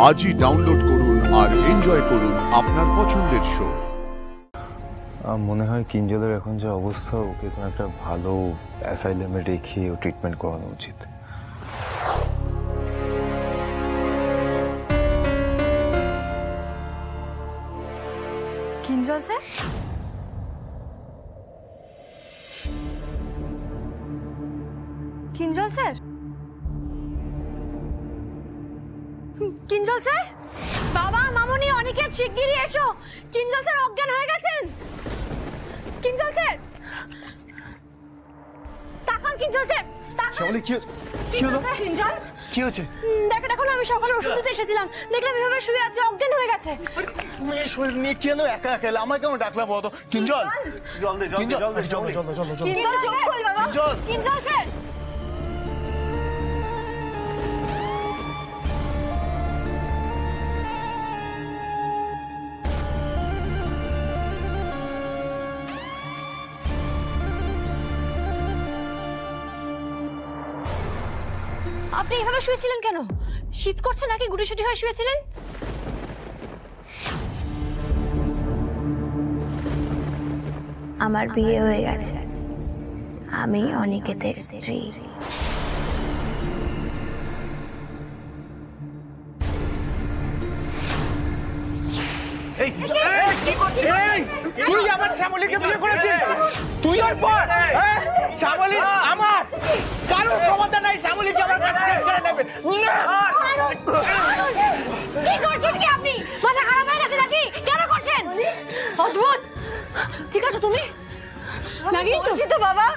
আজই ডাউনলোড করুন আর এনজয় করুন আপনার পছন্দের শো। মনে হয় কিঞ্জলের এখন যে অবস্থা, ওকে কোনো একটা ভালো অ্যাসাইলামে রেখে ও ট্রিটমেন্ট করানো উচিত। Kinjal sir, Kinjal sir, Kinjal sir, বাবা মামুনি অনেকের শিগগিরই এসো, কিঞ্জল স্যার অজ্ঞান হয়ে গেছেন। কিঞ্জল স্যার তাকান, কিঞ্জল স্যার শ্যামলী, কি হলো? কিঞ্জল কি হচ্ছে? দেখো না, আমি সকালে ওষুধ দিতে এসেছিলাম, দেখলাম এভাবে শুয়ে আছে, অজ্ঞান হয়ে গেছে। তুমি এই শরীর নিয়ে কেন একা একা এলে? আমায় কেন ডাকলা বলো? কিঞ্জল, জল দে, জল দে, জল দে, জল দে, জল দে। কিঞ্জল চোখ খোল বাবা। কিঞ্জল স্যার, আপনি এভাবে শুয়েছিলেন কেন? শীত করছে নাকি গুটিসুটি হয়ে শুয়েছিলেন? আমার বিয়ে হয়ে গেছে, আমি অনিকেতের স্ত্রী। এই কি করছিস? তুই আমার শ্যামলীকে বিয়ে করেছিস? তুই ওর পর? শ্যামলী আমার, কারোর ক্ষমতা নাই শ্যামলীকে আমার কাছ থেকে কেড়ে নেবে। কি করছেন কি আপনি? মাথা খারাপ হয়ে গেছে নাকি? কেন করছেন? অদ্ভুত। ঠিক আছে তুমি? লাগেনি তো বাবা?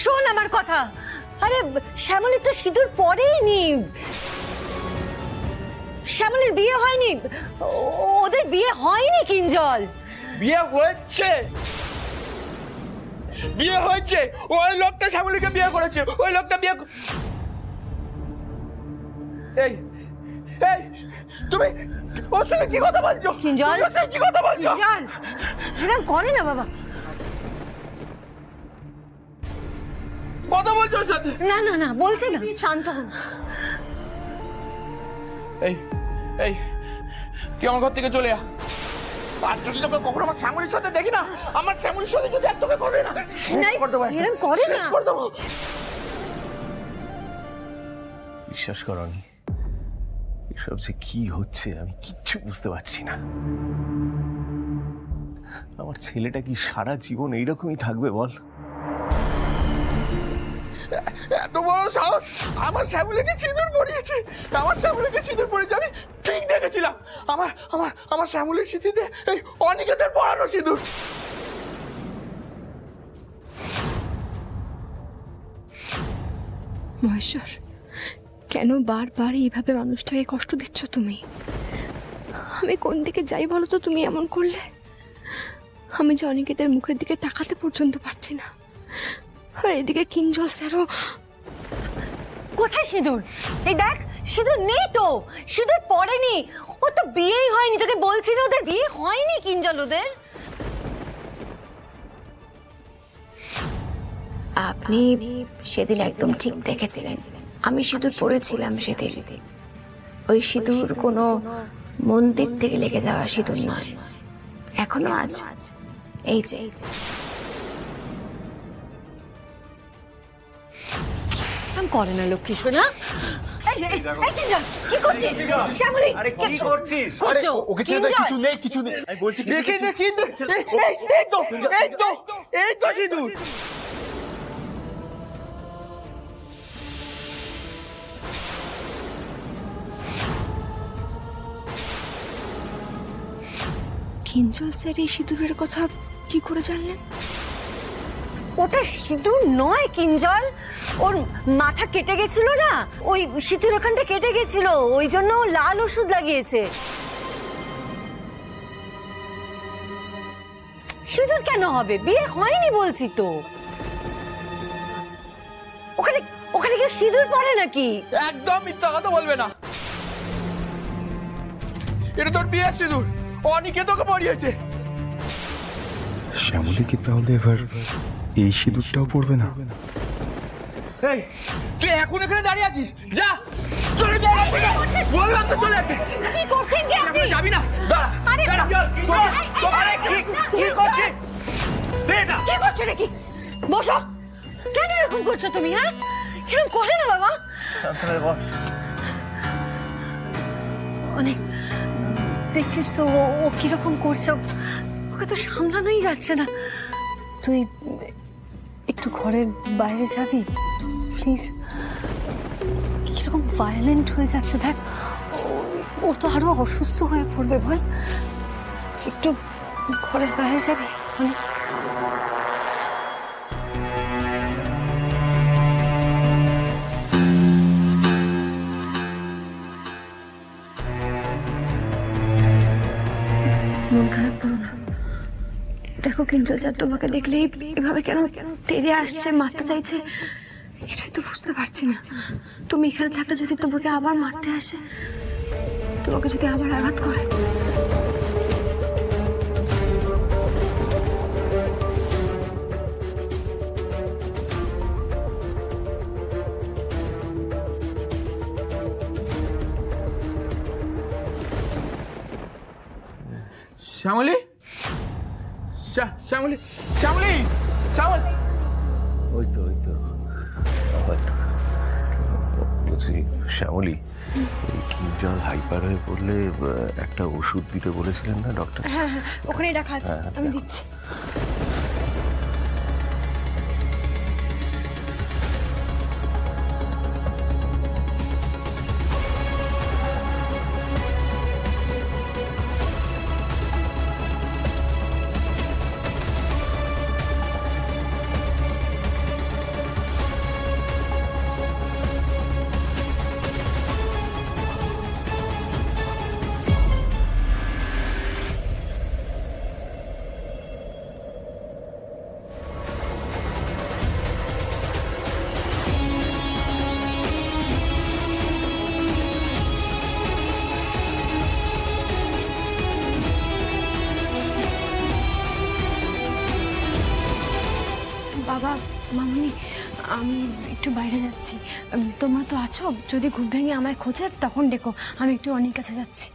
শোন আমার কথা। আরে শ্যামলী তো সিঁদুর পরেইনি, শ্যামলীর বিয়ে হয়নি, ওদের বিয়ে হয়নি কিঞ্জল। বিয়ে হয়েছে, বিয়ে হয়েছে, ওই লোকটা শ্যামলীকে বিয়ে করেছে, ওই লোকটা বিয়ে। এই এই তুমি ওর সঙ্গে কি কথা বলছো? কিঞ্জল, কি কথা বলছো? কিঞ্জল এরকম করে না বাবা। কথা বলছো ওর সাথে? না না না, বলছে না, শান্ত হন। এই এই তুই আমার ঘর থেকে চলে যা। আর যদি তোকে কখনো আমার শ্যামলীর সাথে দেখি না, আমার শ্যামলীর সাথে যদি আর তোকে করে না, এরকম করে না। বিশ্বাস করনি, এসব যে কি হচ্ছে আমি কিচ্ছু বুঝতে পারছি না। আমার ছেলেটা কি সারা জীবন এইরকমই থাকবে বল? এত বড় সাহস! আমার শ্যামলীকে সিঁদুর পরিয়েছে, আমার শ্যামলীকে সিঁদুর পরিয়েছে, আমি ঠিক দেখেছিলাম। আমার আমার আমার শ্যামলীর স্মৃতিতে এই অনিকেতের পরানো সিঁদুর। মহেশ্বর, কেন বারবার এইভাবে মানুষটাকে কষ্ট দিচ্ছ তুমি? আমি কোন দিকে যাই বলো তো তুমি এমন করলে? আমি যে অনিকেতের মুখের দিকে তাকাতে পর্যন্ত পারছি না, আর এদিকে কিঞ্জল স্যারও। কোথায় সিঁদুর? এই দেখ, সিঁদুর নেই তো, সিঁদুর পড়েনি, ও তো বিয়েই হয়নি। তোকে বলছি না, ওদের বিয়ে হয়নি কিঞ্জল, ওদের। আপনি সেদিন একদম ঠিক দেখেছিলেন, আমি সিঁদুর পরেছিলাম সেদিন। ওই সিঁদুর কোনো মন্দির থেকে লেগে যাওয়া সিঁদুর নয়, এখনো আজ এই যে। করে না লক্ষ্মী সোনা। কি করছিস শ্যামলী? আরে কি করছিস? আরে ওকে ছেড়ে দে, কিছু নেই, কিছু নেই। আমি বলছি দেখি দেখি, এই তো এই তো এই তো সিঁদুর। কিঞ্জল স্যার এই সিঁদুরের কথা কি করে জানলেন? ওটা সিঁদুর নয় কিঞ্জল, ওর মাথা কেটে গেছিল না, ওই সিঁথির ওখানটা কেটে গেছিল, ওই জন্য লাল ওষুধ লাগিয়েছে। সিঁদুর কেন হবে? বিয়ে হয়নি বলছি তো। ওখানে ওখানে কেউ সিঁদুর পরে নাকি? একদম মিথ্যা কথা বলবে না, এটা তোর বিয়ের সিঁদুর, অনিকে তোকে পরিয়েছে। শ্যামলী কি তাহলে এবার এই সিঁদুরটাও পড়বে না? এই তুই এখন এখানে দাঁড়িয়ে আছিস, যা চলে যা, বললাম তো চলে যাচ্ছে। কি করছেন কি আপনি? যাবি না, দাঁড়া, আরে দাঁড়া। তোমারে কি করছিস? দে এটা। কি করছো নাকি? বসো। কেন এরকম করছো তুমি? হ্যাঁ, এরকম করে না বাবা। অনেক দেখছিস তো ও কিরকম করছে, ওকে তো সামলানোই যাচ্ছে না। তুই একটু ঘরের বাইরে যাবি প্লিজ? কিরকম ভায়োলেন্ট হয়ে যাচ্ছে দেখ, ও তো আরো অসুস্থ হয়ে পড়বে। বল, একটু ঘরের বাইরে যাবি? অনেক মন খারাপ করো না। দেখো কিঞ্জল স্যার তোমাকে দেখলেই এভাবে কেন তেড়ে আসছে, মারতে চাইছে, কিছুই তো বুঝতে পারছি না। তুমি এখানে থাকলে যদি তোমাকে আবার মারতে আসে, তোমাকে যদি আবার আঘাত করে, শ্যামলী, শ্যামলী, শ্যামলী, শ্যামল। ওই তো বলছি শ্যামলী, এই কিঞ্জল হাইপার হয়ে পড়লে একটা ওষুধ দিতে বলেছিলেন না ডক্টর? হ্যাঁ হ্যাঁ ওখানে রাখা আছে, আমি দিচ্ছি। বাবা, মামনি, আমি একটু বাইরে যাচ্ছি। তোমরা তো আছো, যদি ঘুম ভেঙে আমায় খোঁজে তখন ডেকো, আমি একটু অনেক কাছে যাচ্ছি।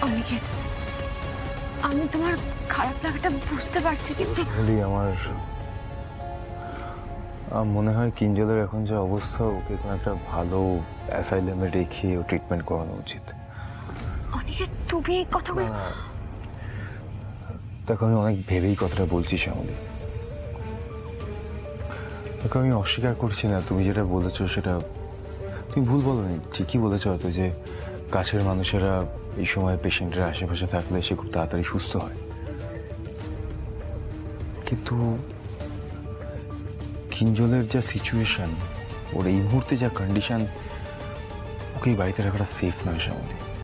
অনিকেত, আমি তোমার খারাপ লাগাটা বুঝতে পারছি, কিন্তু বলি আমার মনে হয় কিঞ্জলের এখন যে অবস্থা, ওকে কোনো একটা ভালো অ্যাসাইলামে রেখে ও ট্রিটমেন্ট করানো উচিত। অনিকেত তুমি এই কথাগুলো, দেখো আমি অনেক ভেবেই কথাটা বলছি শ্যামলী। দেখো আমি অস্বীকার করছি না, তুমি যেটা বলেছো সেটা তুমি ভুল বলোনি, ঠিকই বলেছো হয়তো যে কাছের মানুষেরা এই সময় পেশেন্টের আশেপাশে থাকলে সে খুব তাড়াতাড়ি সুস্থ হয়। কিন্তু কিঞ্জলের যা সিচুয়েশন, ওর এই মুহূর্তে যা কন্ডিশন, ওকে এই বাড়িতে রাখাটা সেফ নয় শ্যামলী।